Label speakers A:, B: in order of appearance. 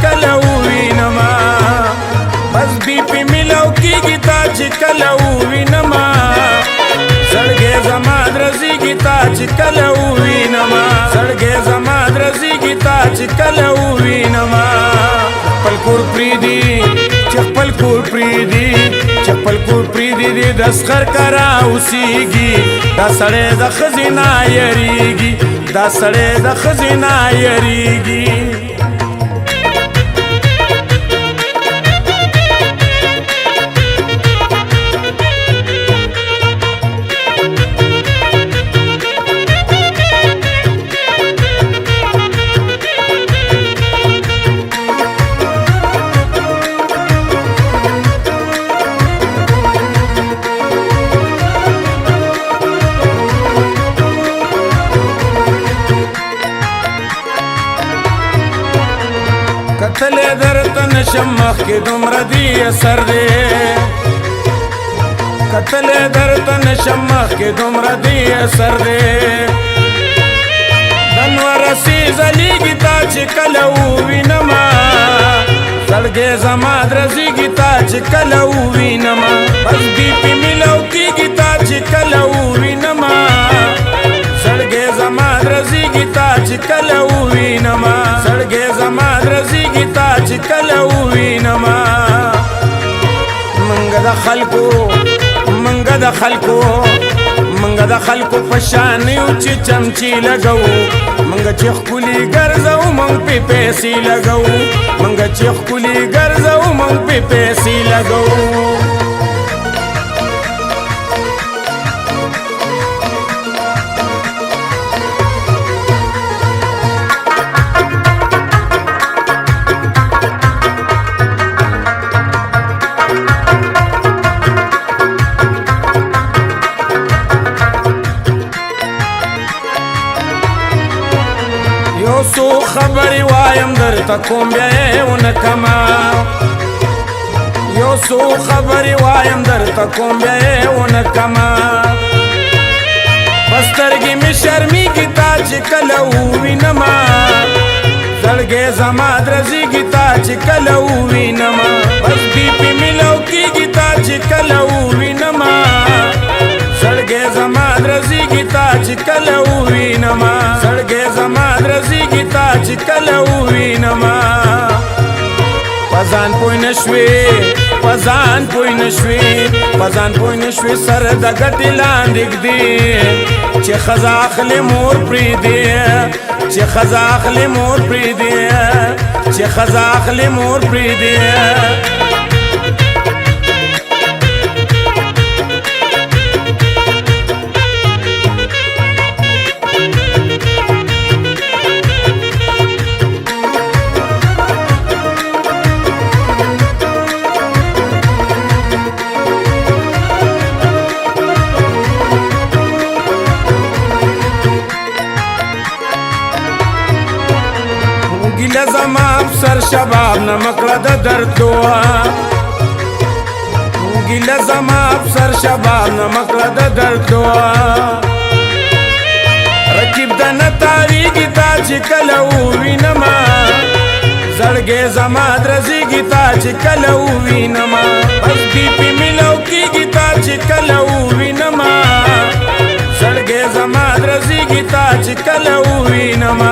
A: کله ووینما بس بی پی ملو کیږي تا چې کله ووینما زړګی زما درزیږي تا چې کله ووینما زړګی زما درزیږي تا چې کله ووینما خپل کور پریږدي چې خپل کور پریږدي چې خپل کور پریږدي د اسخر کرا اوسیږي دا سړی د ښځې نه یریږي دا سړی د ښځې نه یریږي کتلې درته نشم مخکې دومره دې اثر دی کتلې درته نشم مخکې دومره دې اثر دی د نورسې ځلیږي تا چې کله ووینما زړګی زما درزیږي تا چې کله ووینما بس بی پي ملو کېږي تا چې کله ووینما زړګی زما درزیږي تا چې کله ووینما زړګی زما درزیږي تا چې کله ووینما منګه د خلکو په شان یو چې چمچي لګو منګه چې ښکلي ګرځو موږ پې پیسې لګو منګه چې ښکلي ګرځو موږ پې پیسې لګو یو څو خبرې وایم درته کوم بیا یې ونکما یو څو خبرې وایم درته کوم بیا یې ونکما په سترګې مې شرمېږي تا چې کله ووینما زړګی زما درزیږي تا چې کله ووینما بس بی پي ملو کېږي تا چې کله ووینما زړګی زما درزیږي تا چې کله ووینما زړګی زما درزیږي تا چې کله ووینما پزان پوی نشوي پزان پوی نشوي سر د ګټې لاندې ږدي چې ښځه اخلي مور پرېږدي چې ښځه اخلي مور پرېږدي چې ښځه اخلي مور پرېږدي ګیله زما افسر شباب نه مکړه د درد دعا ګیله زما افسر شباب نه مکړه د درد دعا رقیب د نه تاریږي تا چې کله ووینما زړګی زما درزیږي تا چې کله ووینما بس بی پي ملو کېږي تا چې کله ووینما زړګی زما درزیږي تا چې کله ووینما